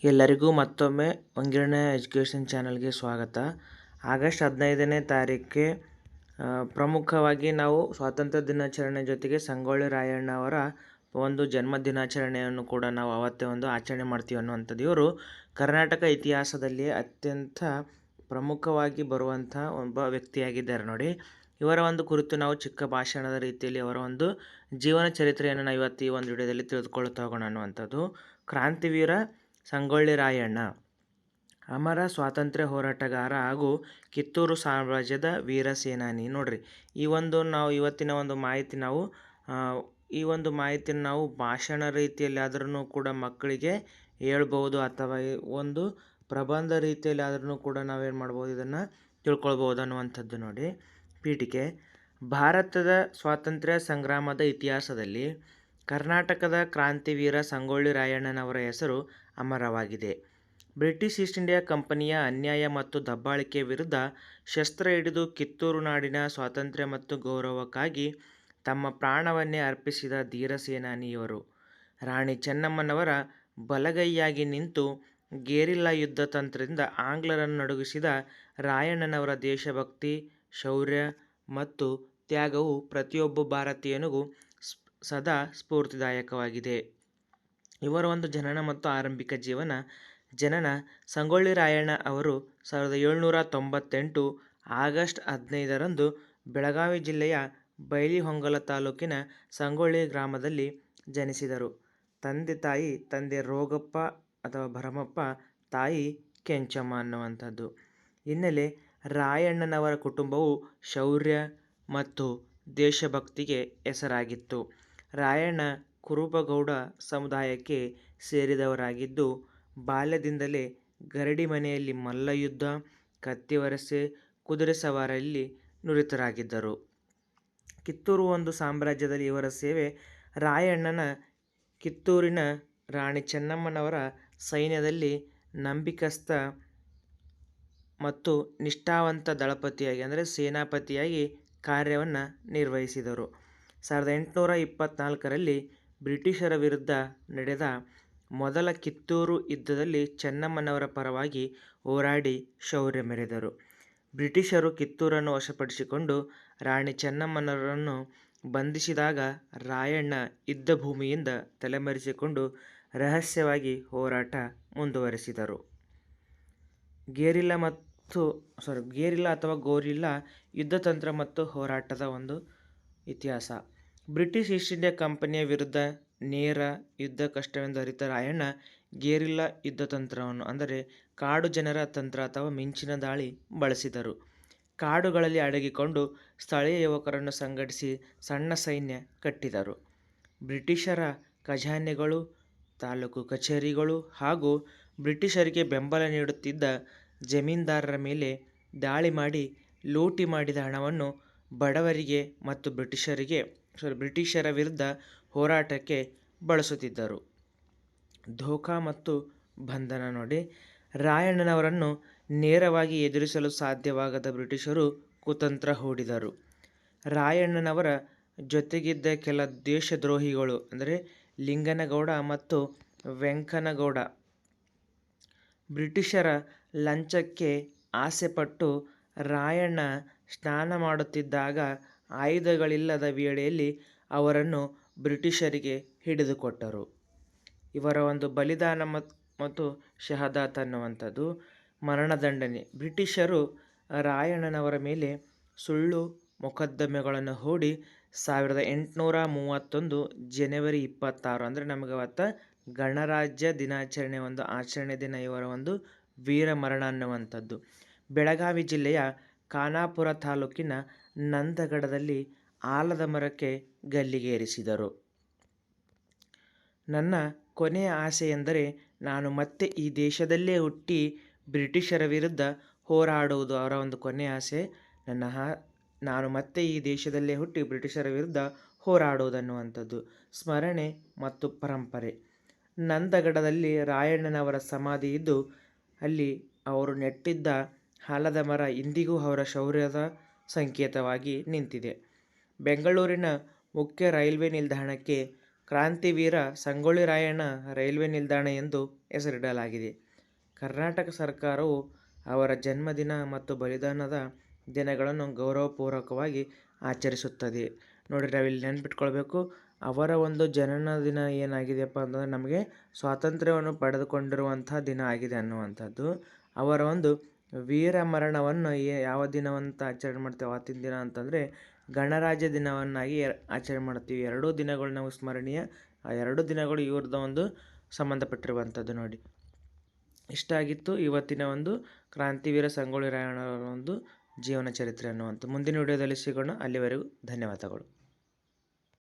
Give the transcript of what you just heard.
ಎಲ್ಲರಿಗೂ ಮತ್ತೊಮ್ಮೆ ಒಂಗಿರಣ ಎಜುಕೇಷನ್ ಚಾನಲ್ಗೆ ಸ್ವಾಗತ. ಆಗಸ್ಟ್ 15ನೇ ತಾರೀಕಿಗೆ ಪ್ರಮುಖವಾಗಿ ನಾವು ಸ್ವಾತಂತ್ರ್ಯ ದಿನಾಚರಣೆ ಜೊತೆಗೆ ಸಂಗೊಳ್ಳಿ ರಾಯಣ್ಣ ಅವರ ಒಂದು ಜನ್ಮ ದಿನಾಚರಣೆಯನ್ನು ಕೂಡ ನಾವು ಅವತ್ತೇ ಒಂದು ಆಚರಣೆ ಮಾಡ್ತೀವಿ ಅನ್ನುವಂಥದ್ದು. ಇವರು ಕರ್ನಾಟಕ ಇತಿಹಾಸದಲ್ಲಿ ಅತ್ಯಂತ ಪ್ರಮುಖವಾಗಿ ಬರುವಂಥ ಒಬ್ಬ ವ್ಯಕ್ತಿಯಾಗಿದ್ದಾರೆ ನೋಡಿ. ಇವರ ಒಂದು ಕುರಿತು ನಾವು ಚಿಕ್ಕ ಭಾಷಣದ ರೀತಿಯಲ್ಲಿ ಅವರ ಒಂದು ಜೀವನ ಚರಿತ್ರೆಯನ್ನು ನಾವು ಇವತ್ತು ಈ ಒಂದು ವಿಡಿಯೋದಲ್ಲಿ ತಿಳಿದುಕೊಳ್ಳುತ್ತಾ ಹೋಗೋಣ ಅನ್ನುವಂಥದ್ದು. ಕ್ರಾಂತಿವೀರ ಸಂಗೊಳ್ಳಿ ರಾಯಣ್ಣ ಅಮರ ಸ್ವಾತಂತ್ರ್ಯ ಹೋರಾಟಗಾರ ಹಾಗೂ ಕಿತ್ತೂರು ಸಾಮ್ರಾಜ್ಯದ ವೀರ ಸೇನಾನಿ. ನೋಡ್ರಿ, ಈ ಒಂದು ನಾವು ಇವತ್ತಿನ ಒಂದು ಮಾಹಿತಿ ನಾವು ಈ ಒಂದು ಮಾಹಿತಿನ ನಾವು ಭಾಷಣ ರೀತಿಯಲ್ಲಿ ಆದ್ರೂ ಕೂಡ ಮಕ್ಕಳಿಗೆ ಹೇಳ್ಬೋದು, ಅಥವಾ ಒಂದು ಪ್ರಬಂಧ ರೀತಿಯಲ್ಲಿ ಆದ್ರೂ ಕೂಡ ನಾವೇನು ಮಾಡ್ಬೋದು, ಇದನ್ನು ತಿಳ್ಕೊಳ್ಬೋದು ಅನ್ನುವಂಥದ್ದು. ನೋಡಿ, ಪೀಠಿಕೆ: ಭಾರತದ ಸ್ವಾತಂತ್ರ್ಯ ಸಂಗ್ರಾಮದ ಇತಿಹಾಸದಲ್ಲಿ ಕರ್ನಾಟಕದ ಕ್ರಾಂತಿವೀರ ಸಂಗೊಳ್ಳಿ ರಾಯಣ್ಣನವರ ಹೆಸರು ಅಮರವಾಗಿದೆ. ಬ್ರಿಟಿಷ್ ಈಸ್ಟ್ ಇಂಡಿಯಾ ಕಂಪನಿಯ ಅನ್ಯಾಯ ಮತ್ತು ದಬ್ಬಾಳಿಕೆ ವಿರುದ್ಧ ಶಸ್ತ್ರ ಹಿಡಿದು ಕಿತ್ತೂರು ನಾಡಿನ ಸ್ವಾತಂತ್ರ್ಯ ಮತ್ತು ಗೌರವಕ್ಕಾಗಿ ತಮ್ಮ ಪ್ರಾಣವನ್ನೇ ಅರ್ಪಿಸಿದ ಧೀರ ಸೇನಾನಿ ಇವರು. ರಾಣಿ ಚೆನ್ನಮ್ಮನವರ ಬಲಗೈಯಾಗಿ ನಿಂತು ಗೆರಿಲ್ಲಾ ಯುದ್ಧ ತಂತ್ರದಿಂದ ಆಂಗ್ಲರನ್ನು ನಡುಗಿಸಿದ ರಾಯಣ್ಣನವರ ದೇಶಭಕ್ತಿ, ಶೌರ್ಯ ಮತ್ತು ತ್ಯಾಗವು ಪ್ರತಿಯೊಬ್ಬ ಭಾರತೀಯನಿಗೂ ಸದಾ ಸ್ಫೂರ್ತಿದಾಯಕವಾಗಿದೆ. ಇವರ ಒಂದು ಜನನ ಮತ್ತು ಆರಂಭಿಕ ಜನನ: ಸಂಗೊಳ್ಳಿ ರಾಯಣ್ಣ ಅವರು 1798 ಆಗಸ್ಟ್ 15ರಂದು ಬೆಳಗಾವಿ ಜಿಲ್ಲೆಯ ಬೈಲಿಹೊಂಗಲ ತಾಲೂಕಿನ ಸಂಗೊಳ್ಳಿ ಗ್ರಾಮದಲ್ಲಿ ಜನಿಸಿದರು. ತಂದೆ ರೋಗಪ್ಪ ಅಥವಾ ಭರಮಪ್ಪ, ತಾಯಿ ಕೆಂಚಮ್ಮ ಅನ್ನುವಂಥದ್ದು. ಹಿನ್ನೆಲೆ: ರಾಯಣ್ಣನವರ ಕುಟುಂಬವು ಶೌರ್ಯ ಮತ್ತು ದೇಶಭಕ್ತಿಗೆ ಹೆಸರಾಗಿತ್ತು. ರಾಯಣ್ಣ ಕುರುಬಗೌಡ ಸಮುದಾಯಕ್ಕೆ ಸೇರಿದವರಾಗಿದ್ದು, ಬಾಲ್ಯದಿಂದಲೇ ಗರಡಿ ಮನೆಯಲ್ಲಿ ಮಲ್ಲಯುದ್ಧ, ಕತ್ತಿವರಸೆ, ಕುದುರೆ ಸವಾರಿಯಲ್ಲಿ ನುರಿತರಾಗಿದ್ದರು. ಕಿತ್ತೂರು ಒಂದು ಸಾಮ್ರಾಜ್ಯದಲ್ಲಿ ಇವರ ಸೇವೆ: ರಾಯಣ್ಣನ ಕಿತ್ತೂರಿನ ರಾಣಿ ಚೆನ್ನಮ್ಮನವರ ಸೈನ್ಯದಲ್ಲಿ ನಂಬಿಕಸ್ಥ ಮತ್ತು ನಿಷ್ಠಾವಂತ ದಳಪತಿಯಾಗಿ ಸೇನಾಪತಿಯಾಗಿ ಕಾರ್ಯವನ್ನು ನಿರ್ವಹಿಸಿದರು. 1824ರಲ್ಲಿ ಬ್ರಿಟಿಷರ ವಿರುದ್ಧ ನಡೆದ ಮೊದಲ ಕಿತ್ತೂರು ಯುದ್ಧದಲ್ಲಿ ಚೆನ್ನಮ್ಮನವರ ಪರವಾಗಿ ಹೋರಾಡಿ ಶೌರ್ಯ ಮೆರೆದರು. ಬ್ರಿಟಿಷರು ಕಿತ್ತೂರನ್ನು ವಶಪಡಿಸಿಕೊಂಡು ರಾಣಿ ಚೆನ್ನಮ್ಮನವರನ್ನು ಬಂಧಿಸಿದಾಗ ರಾಯಣ್ಣ ಯುದ್ಧಭೂಮಿಯಿಂದ ತಲೆಮರೆಸಿಕೊಂಡು ರಹಸ್ಯವಾಗಿ ಹೋರಾಟ ಮುಂದುವರೆಸಿದರು. ಗೆರಿಲ್ಲಾ ಅಥವಾ ಗೋರಿಲ್ಲಾ ಯುದ್ಧತಂತ್ರ ಮತ್ತು ಹೋರಾಟದ ಒಂದು ಇತಿಹಾಸ: ಬ್ರಿಟಿಷ್ ಈಸ್ಟ್ ಇಂಡಿಯಾ ಕಂಪನಿಯ ವಿರುದ್ಧ ನೇರ ಯುದ್ಧ ಕಷ್ಟವೆಂದು ಅರಿತ ರಾಯಣ್ಣ ಗೆರಿಲ್ಲಾ ಯುದ್ಧತಂತ್ರವನ್ನು ಕಾಡು ಜನರ ತಂತ್ರ ಅಥವಾ ಮಿಂಚಿನ ದಾಳಿ ಬಳಸಿದರು. ಕಾಡುಗಳಲ್ಲಿ ಅಡಗಿಕೊಂಡು ಸ್ಥಳೀಯ ಯುವಕರನ್ನು ಸಂಘಟಿಸಿ ಸಣ್ಣ ಸೈನ್ಯ ಕಟ್ಟಿದರು. ಬ್ರಿಟಿಷರ ಖಜಾನೆಗಳು, ತಾಲೂಕು ಕಚೇರಿಗಳು ಹಾಗೂ ಬ್ರಿಟಿಷರಿಗೆ ಬೆಂಬಲ ನೀಡುತ್ತಿದ್ದ ಜಮೀನ್ದಾರರ ಮೇಲೆ ದಾಳಿ ಮಾಡಿ ಲೂಟಿ ಮಾಡಿದ ಹಣವನ್ನು ಬಡವರಿಗೆ ಮತ್ತು ಬ್ರಿಟಿಷರ ವಿರುದ್ಧ ಹೋರಾಟಕ್ಕೆ ಬಳಸುತ್ತಿದ್ದರು. ಧೋಖಾ ಮತ್ತು ಬಂಧನ: ನೋಡಿ, ರಾಯಣ್ಣನವರನ್ನು ನೇರವಾಗಿ ಎದುರಿಸಲು ಸಾಧ್ಯವಾಗದ ಬ್ರಿಟಿಷರು ಕುತಂತ್ರ ಹೂಡಿದರು. ರಾಯಣ್ಣನವರ ಜೊತೆಗಿದ್ದ ಕೆಲ ದೇಶದ್ರೋಹಿಗಳು ಲಿಂಗನಗೌಡ ಮತ್ತು ವೆಂಕನಗೌಡ ಬ್ರಿಟಿಷರ ಲಂಚಕ್ಕೆ ಆಸೆಪಟ್ಟು ರಾಯಣ್ಣ ಸ್ನಾನ ಮಾಡುತ್ತಿದ್ದಾಗ ಆಯುಧಗಳಿಲ್ಲದ ವೇಳೆಯಲ್ಲಿ ಅವರನ್ನು ಬ್ರಿಟಿಷರಿಗೆ ಹಿಡಿದುಕೊಟ್ಟರು. ಇವರ ಒಂದು ಬಲಿದಾನ ಮತ್ತು ಶಹಾದತ್ ಅನ್ನುವಂಥದ್ದು. ಮರಣದಂಡನೆ: ಬ್ರಿಟಿಷರು ರಾಯಣ್ಣನವರ ಮೇಲೆ ಸುಳ್ಳು ಮೊಕದ್ದಮೆಗಳನ್ನು ಹೂಡಿ 1831 ಜನವರಿ 26 ನಮಗೆ ಅವತ್ತು ಗಣರಾಜ್ಯ ದಿನಾಚರಣೆ ಒಂದು ಆಚರಣೆ ದಿನ ಇವರ ಒಂದು ವೀರ ಮರಣ ಅನ್ನುವಂಥದ್ದು ಬೆಳಗಾವಿ ಜಿಲ್ಲೆಯ ಖಾನಾಪುರ ತಾಲೂಕಿನ ನಂದಗಡದಲ್ಲಿ ಆಲದ ಮರಕ್ಕೆ ಗಲ್ಲಿಗೇರಿಸಿದರು. ನನ್ನ ಕೊನೆಯ ಆಸೆ ಎಂದರೆ ನಾನು ಮತ್ತೆ ಈ ದೇಶದಲ್ಲೇ ಹುಟ್ಟಿ ಬ್ರಿಟಿಷರ ವಿರುದ್ಧ ಹೋರಾಡುವುದು. ಅವರ ಒಂದು ಕೊನೆಯ ಆಸೆ ನಾನು ಮತ್ತೆ ಈ ದೇಶದಲ್ಲೇ ಹುಟ್ಟಿ ಬ್ರಿಟಿಷರ ವಿರುದ್ಧ ಹೋರಾಡುವುದನ್ನುವಂಥದ್ದು. ಸ್ಮರಣೆ ಮತ್ತು ಪರಂಪರೆ: ನಂದಗಡದಲ್ಲಿ ರಾಯಣ್ಣನವರ ಸಮಾಧಿ ಇದ್ದು ಅಲ್ಲಿ ಅವರು ನೆಟ್ಟಿದ್ದ ಆಲದ ಮರ ಇಂದಿಗೂ ಅವರ ಶೌರ್ಯದ ಸಂಕೇತವಾಗಿ ನಿಂತಿದೆ. ಬೆಂಗಳೂರಿನ ಮುಖ್ಯ ರೈಲ್ವೆ ನಿಲ್ದಾಣಕ್ಕೆ ಕ್ರಾಂತಿವೀರ ಸಂಗೊಳ್ಳಿ ರಾಯಣ್ಣ ರೈಲ್ವೆ ನಿಲ್ದಾಣ ಎಂದು ಹೆಸರಿಡಲಾಗಿದೆ. ಕರ್ನಾಟಕ ಸರ್ಕಾರವು ಅವರ ಜನ್ಮದಿನ ಮತ್ತು ಬಲಿದಾನದ ದಿನಗಳನ್ನು ಗೌರವಪೂರ್ವಕವಾಗಿ ಆಚರಿಸುತ್ತದೆ. ನೋಡಿರಿ, ನಾವಿಲ್ಲಿ ನೆನ್ಪಿಟ್ಕೊಳ್ಬೇಕು, ಅವರ ಒಂದು ಜನನ ದಿನ ಏನಾಗಿದೆಯಪ್ಪ ಅಂತಂದರೆ ನಮಗೆ ಸ್ವಾತಂತ್ರ್ಯವನ್ನು ಪಡೆದುಕೊಂಡಿರುವಂಥ ದಿನ ಆಗಿದೆ ಅನ್ನುವಂಥದ್ದು. ಅವರ ಒಂದು ವೀರ ಮರಣವನ್ನು ಯಾವ ದಿನವಂತ ಆಚರಣೆ ಮಾಡ್ತೇವೆ ಆವತ್ತಿನ ದಿನ ಅಂತಂದರೆ ಗಣರಾಜ್ಯ ದಿನವನ್ನಾಗಿ ಆಚರಣೆ ಮಾಡ್ತೀವಿ. ಎರಡೂ ದಿನಗಳು ನಾವು ಸ್ಮರಣೀಯ. ಆ ಎರಡು ದಿನಗಳು ಇವ್ರದ್ದು ಒಂದು ಸಂಬಂಧಪಟ್ಟಿರುವಂಥದ್ದು ನೋಡಿ. ಇಷ್ಟ ಆಗಿತ್ತು ಇವತ್ತಿನ ಒಂದು ಕ್ರಾಂತಿವೀರ ಸಂಗೊಳ್ಳಿ ರಾಯಣ್ಣವರ ಒಂದು ಜೀವನ ಚರಿತ್ರೆ ಅನ್ನುವಂಥ. ಮುಂದಿನ ವಿಡಿಯೋದಲ್ಲಿ ಸಿಗೋಣ. ಅಲ್ಲಿವರೆಗೂ ಧನ್ಯವಾದಗಳು.